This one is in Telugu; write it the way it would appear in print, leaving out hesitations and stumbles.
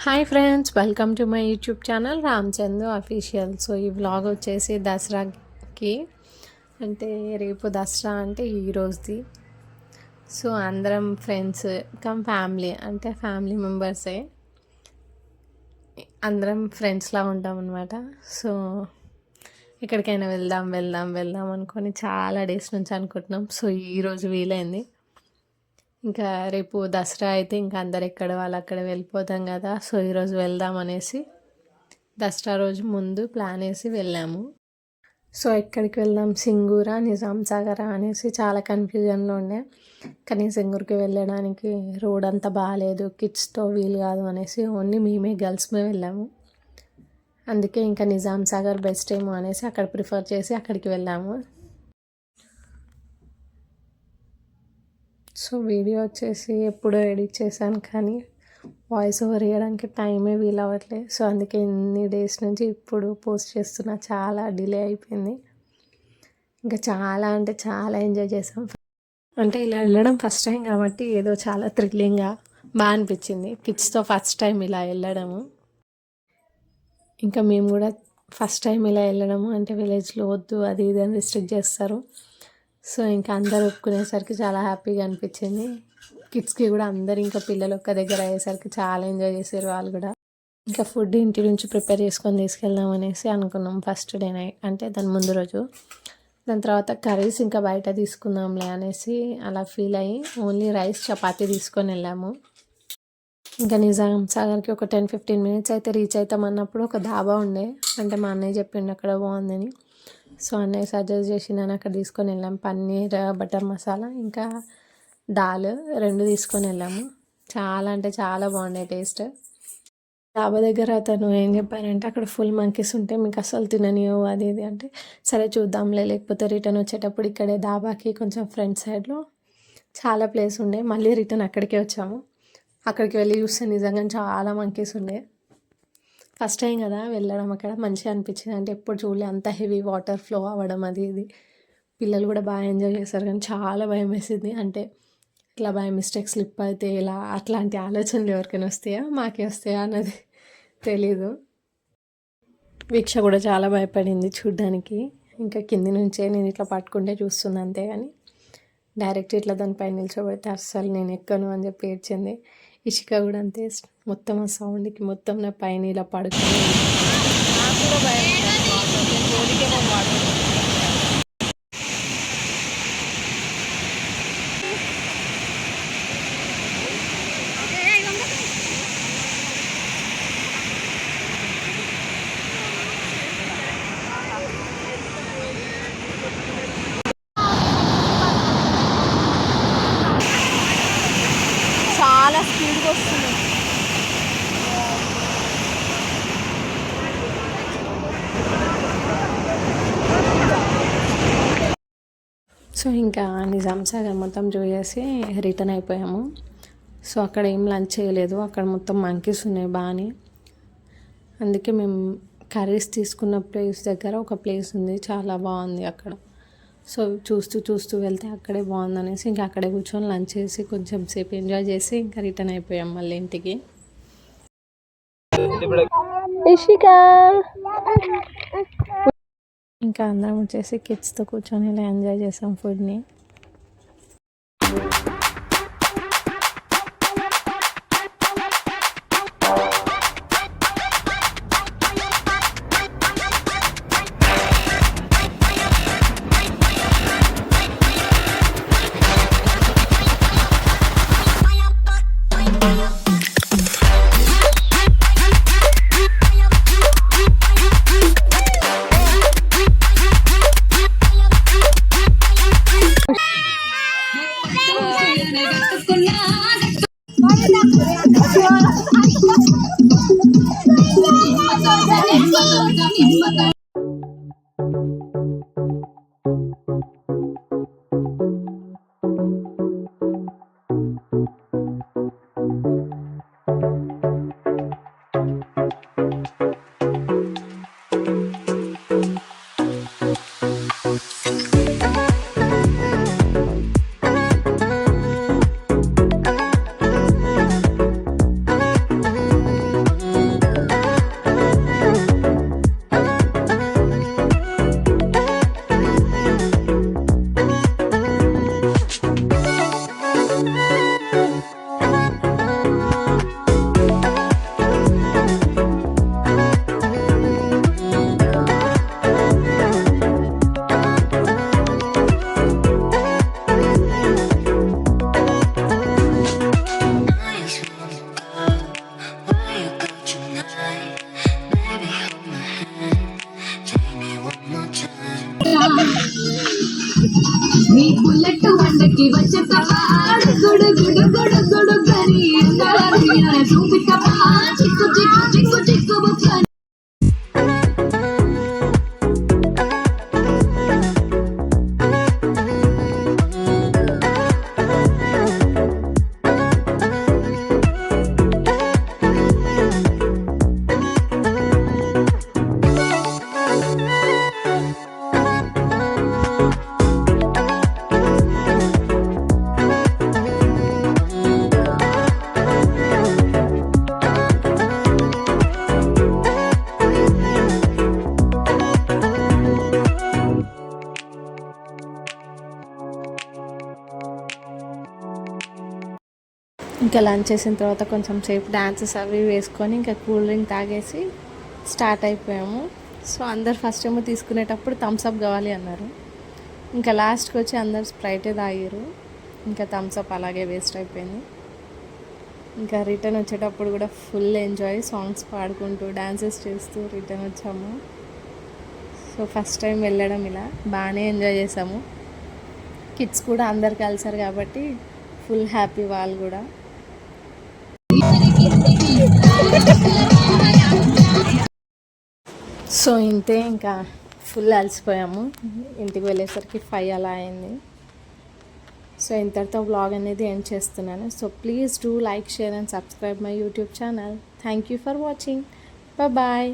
Hi friends, welcome to my YouTube channel Ramachandu official. So ఈ వ్లాగ్ వచ్చేసి దసరాకి, అంటే రేపు దసరా అంటే ఈరోజుది. సో అందరం ఫ్రెండ్స్ ఫ్యామిలీ, అంటే ఫ్యామిలీ మెంబర్సే అందరం ఫ్రెండ్స్లా ఉంటాం అనమాట. సో ఎక్కడికైనా వెళ్దాం వెళ్దాం వెళ్దాం అనుకొని చాలా డేస్ నుంచి అనుకుంటున్నాం. సో ఈరోజు వీలైంది. ఇంకా రేపు దసరా అయితే ఇంకా అందరు ఎక్కడ వాళ్ళు అక్కడ వెళ్ళిపోతాం కదా. సో ఈరోజు వెళ్దాం అనేసి దసరా రోజు ముందు ప్లాన్ వేసి వెళ్ళాము. సో ఎక్కడికి వెళ్దాం, సింగూరా నిజాం సాగరా అనేసి చాలా కన్ఫ్యూజన్లో ఉండే. కానీ సింగూర్కి వెళ్ళడానికి రోడ్ అంతా బాగాలేదు, కిడ్స్తో వీలు కాదు అనేసి ఓన్లీ మేమే గర్ల్స్మే వెళ్ళాము. అందుకే ఇంకా నిజాం సాగర్ బెస్ట్ ఏమో అనేసి అక్కడ ప్రిఫర్ చేసి అక్కడికి వెళ్ళాము. సో వీడియో వచ్చేసి ఎప్పుడో ఎడిట్ చేశాను, కానీ వాయిస్ ఓవర్ ఇవ్వడానికి టైమే వీలు అవ్వట్లేదు. సో అందుకే ఇన్ని డేస్ నుంచి ఇప్పుడు పోస్ట్ చేస్తున్నా, చాలా డిలే అయిపోయింది. ఇంకా చాలా అంటే చాలా ఎంజాయ్ చేసాం. అంటే ఇలా వెళ్ళడం ఫస్ట్ టైం కాబట్టి ఏదో చాలా థ్రిల్లింగ్గా బాగా అనిపించింది. కిడ్స్తో ఫస్ట్ టైం ఇలా వెళ్ళడము. ఇంకా మేము కూడా ఫస్ట్ టైం ఇలా వెళ్ళడము అంటే విలేజ్లో వద్దు అది ఇది అని రిస్ట్రిక్ట్ చేస్తారు. సో ఇంకా అందరు ఒప్పుకునేసరికి చాలా హ్యాపీగా అనిపించింది. కిడ్స్కి కూడా అందరు ఇంకా పిల్లలు ఒక్క దగ్గర అయ్యేసరికి చాలా ఎంజాయ్ చేశారు వాళ్ళు కూడా. ఇంకా ఫుడ్ ఇంటి నుంచి ప్రిపేర్ చేసుకొని తీసుకెళ్దాం అనేసి అనుకున్నాం ఫస్ట్ డే నైట్, అంటే దాని ముందు రోజు. దాని తర్వాత కర్రీస్ ఇంకా బయట తీసుకుందాంలే అనేసి అలా ఫీల్ అయ్యి ఓన్లీ రైస్ చపాతీ తీసుకొని వెళ్ళాము. ఇంకా నిజాం సాగర్కి ఒక 10-15 మినిట్స్ అయితే రీచ్ అవుతాం అన్నప్పుడు ఒక ధాబా ఉండే, అంటే మా అన్నయ్య చెప్పిండు అక్కడ బాగుందని. సో అన్నయ్య సజెస్ట్ చేసి నేను అక్కడ తీసుకొని వెళ్ళాం. పన్నీర్ బటర్ మసాలా ఇంకా దాల్ 2 తీసుకొని వెళ్ళాము. చాలా అంటే చాలా బాగుండే టేస్ట్. డాబా దగ్గర అతను ఏం చెప్పారంటే అక్కడ ఫుల్ మంకీస్ ఉంటే మీకు అసలు తిననియో అది ఇది అంటే, సరే చూద్దాంలే లేకపోతే రిటర్న్ వచ్చేటప్పుడు ఇక్కడే డాబాకి కొంచెం ఫ్రంట్ సైడ్లో చాలా ప్లేస్ ఉండే, మళ్ళీ రిటర్న్ అక్కడికే వచ్చాము. అక్కడికి వెళ్ళి చూస్తే నిజంగా చాలా మంకీస్ ఉండే. ఫస్ట్ టైం కదా వెళ్ళడం, అక్కడ మంచిగా అనిపించింది. అంటే ఎప్పుడు చూడలే అంత హెవీ వాటర్ ఫ్లో అవ్వడం అది ఇది. పిల్లలు కూడా బాగా ఎంజాయ్ చేశారు, కానీ చాలా భయం వేసింది. అంటే ఇట్లా బై మిస్టేక్ స్లిప్ అయితే ఇలా అట్లాంటి ఆలోచనలు ఎవరికైనా వస్తాయా, మాకే వస్తాయా అన్నది తెలీదు. వీక్ష కూడా చాలా భయపడింది చూడ్డానికి. ఇంకా కింది నుంచే నేను ఇట్లా పట్టుకుంటే చూస్తుంది అంతే, కానీ డైరెక్ట్ ఇట్లా దానిపైన నిల్చోబెడితే అస్సలు నేను ఎక్కను అని చెప్పి ఏడ్చింది. ఇషిక కూడా అంతే, మొత్తం ఆ సౌండ్కి మొత్తం నా పైన ఇలా పడుతుంది. చాలా స్పీడ్గా వస్తుంది. సో ఇంకా నిజాం సాగర్ మొత్తం చూసేసి రిటర్న్ అయిపోయాము. సో అక్కడ ఏం లంచ్ చేయలేదు, అక్కడ మొత్తం మంకీస్ ఉన్నాయి బాగానే. అందుకే మేము కర్రీస్ తీసుకున్న ప్లేస్ దగ్గర ఒక ప్లేస్ ఉంది, చాలా బాగుంది అక్కడ. సో చూస్తూ చూస్తూ వెళ్తే అక్కడే బాగుందనేసి ఇంకా అక్కడే కూర్చొని లంచ్ చేసి కొంచెం సేపు ఎంజాయ్ చేసి ఇంకా రిటర్న్ అయిపోయాం మళ్ళీ ఇంటికి. ఇంకా అందరం వచ్చేసి కిడ్స్తో కూర్చొని ఇలా ఎంజాయ్ చేసాం ఫుడ్ని. ఇంకా లంచ్ చేసిన తర్వాత కొంచెం సేపు డాన్సెస్ అవి వేసుకొని ఇంకా కూల్ డ్రింక్ తాగేసి స్టార్ట్ అయిపోయాము. సో అందరు ఫస్ట్ ఏమో తీసుకునేటప్పుడు థమ్స్అప్ కావాలి అన్నారు. ఇంకా లాస్ట్కి వచ్చి అందరు స్ప్రైటే తాగారు. ఇంకా థమ్స్అప్ అలాగే వేస్ట్ అయిపోయింది. ఇంకా రిటర్న్ వచ్చేటప్పుడు కూడా ఫుల్ ఎంజాయ్, సాంగ్స్ పాడుకుంటూ డాన్సెస్ చేస్తూ రిటర్న్ వచ్చాము. సో ఫస్ట్ టైం వెళ్ళడం ఇలా బాగానే ఎంజాయ్ చేసాము. కిడ్స్ కూడా అందరు కలిసారు కాబట్టి ఫుల్ హ్యాపీ వాళ్ళు కూడా. సో ఇంతే, ఇంకా ఫుల్ అలసిపోయాము. ఇంటికి వెళ్ళేసరికి 5 అలా అయింది. సో ఇంతటితో వ్లాగ్ అనేది ఎండ్ చేస్తున్నాను. So please do like, share and subscribe my YouTube channel. Thank you for watching. Bye.